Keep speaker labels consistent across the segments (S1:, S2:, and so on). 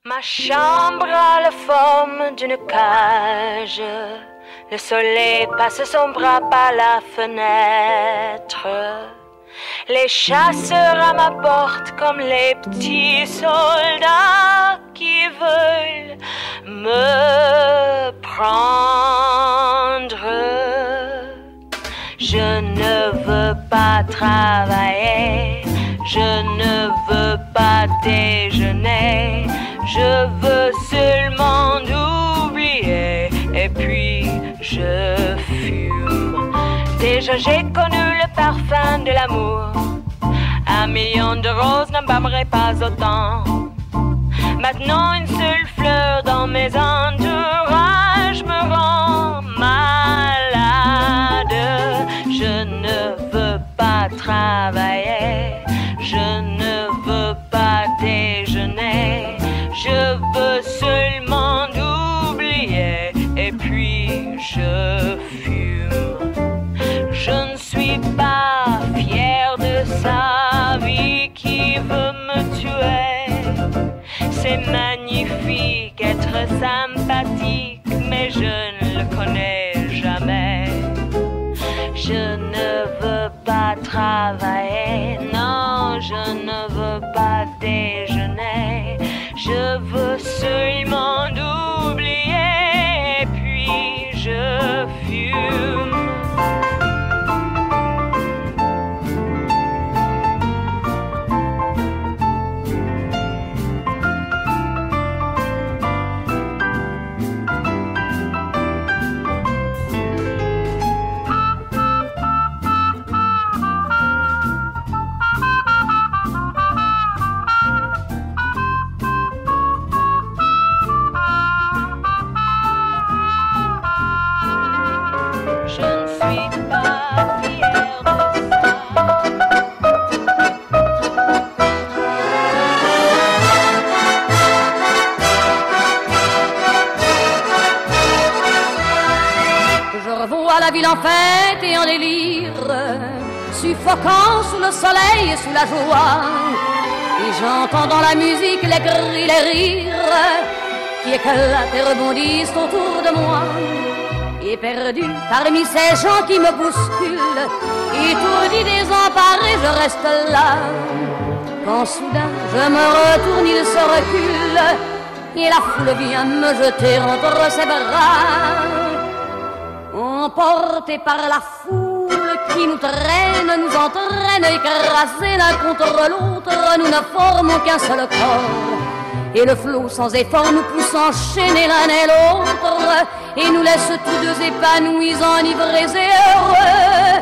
S1: Ma chambre a la forme d'une cage. Le soleil passe son bras par la fenêtre. Les chasseurs à ma porte comme les petits soldats qui veulent me prendre. Je ne veux pas travailler, je ne veux pas déjeuner, je veux seulement oublier et puis je fume. Déjà j'ai connu le parfum de l'amour, 1 million de roses n'embaumerait pas autant. Maintenant une seule fleur dans mes entourages me rend malade. Je ne veux pas travailler, je ne veux pas déjeuner, je veux seulement oublier et puis je fume. Je ne suis pas fière de sa vie qui veut me tuer. C'est magnifique être sympathique, mais je ne le connais jamais. Je ne veux pas travailler, non, je ne veux pas déjeuner. Je veux seulement oublier, et puis je fume.
S2: La ville en fête et en délire, suffocant sous le soleil et sous la joie. Et j'entends dans la musique les cris, les rires qui éclatent et rebondissent autour de moi. Et perdu parmi ces gens qui me bousculent, étourdi, désemparé, je reste là. Quand soudain je me retourne, il se recule et la foule vient me jeter entre ses bras. Emportés par la foule qui nous traîne, nous entraîne, écrasés l'un contre l'autre, nous ne formons qu'un seul corps. Et le flot sans effort nous pousse enchaîner l'un et l'autre, et nous laisse tous deux épanouis, enivrés et heureux.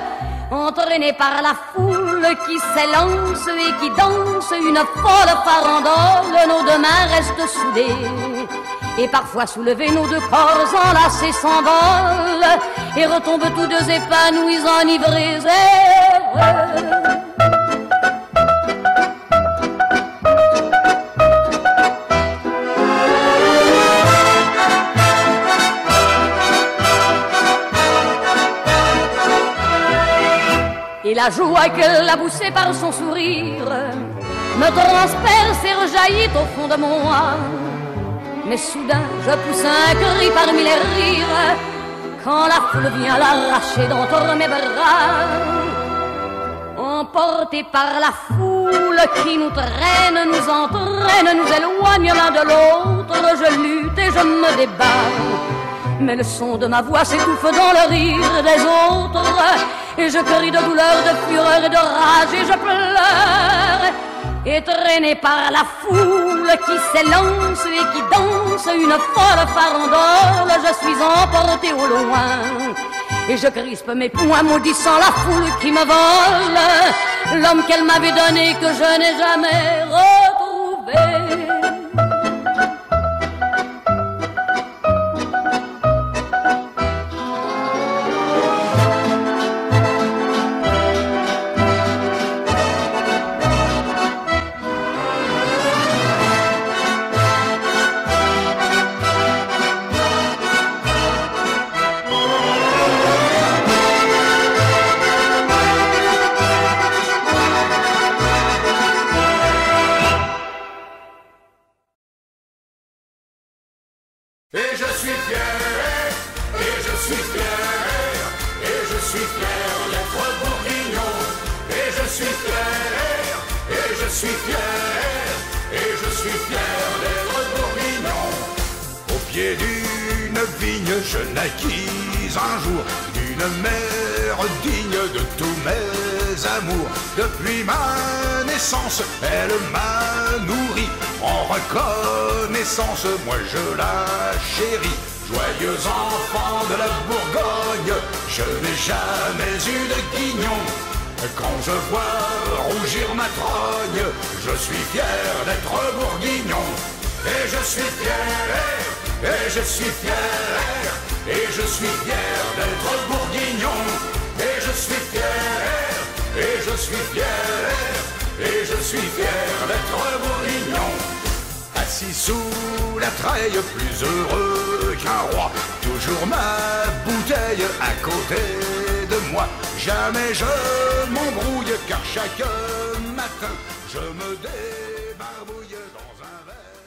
S2: Entraînés par la foule qui s'élance et qui danse une folle farandole, nos deux mains restent soudées. Et parfois soulevés, nos deux corps enlacés s'envolent et retombent tous deux épanouis, enivrés et heureux. Et la joie qu'elle a poussée par son sourire me transperce et rejaillit au fond de moi. Mais soudain je pousse un cri parmi les rires quand la foule vient l'arracher d'entre mes bras. Emportés par la foule qui nous traîne, nous entraîne, nous éloigne l'un de l'autre, je lutte et je me débat. Mais le son de ma voix s'étouffe dans le rire des autres, et je crie de douleur, de fureur et de rage, et je pleure. Et traîné par la foule qui s'élance et qui danse une folle farandole, je suis emporté au loin. Et je crispe mes poings maudissant la foule qui me vole l'homme qu'elle m'avait donné que je n'ai jamais retrouvé.
S3: Et je suis fier, et je suis fier, et je suis fier d'être bourguignon. Et je suis fier, et je suis fier, et je suis fier d'être bourguignon. Au pied d'une vigne, je naquis un jour d'une mère digne de tous mes amours. Depuis ma naissance, elle m'a nourri. En reconnaissance, moi je la chéris. Joyeux enfant de la Bourgogne, je n'ai jamais eu de guignon. Quand je vois rougir ma trogne, je suis fier d'être bourguignon. Et je suis fier, et je suis fier, et je suis fier d'être bourguignon. Et je suis fier, et je suis fier, et je suis fier d'être bourguignon. Assis sous la treille, plus heureux qu'un roi, toujours ma bouteille à côté de moi. Jamais je m'embrouille, car chaque matin je me débarbouille dans un verre.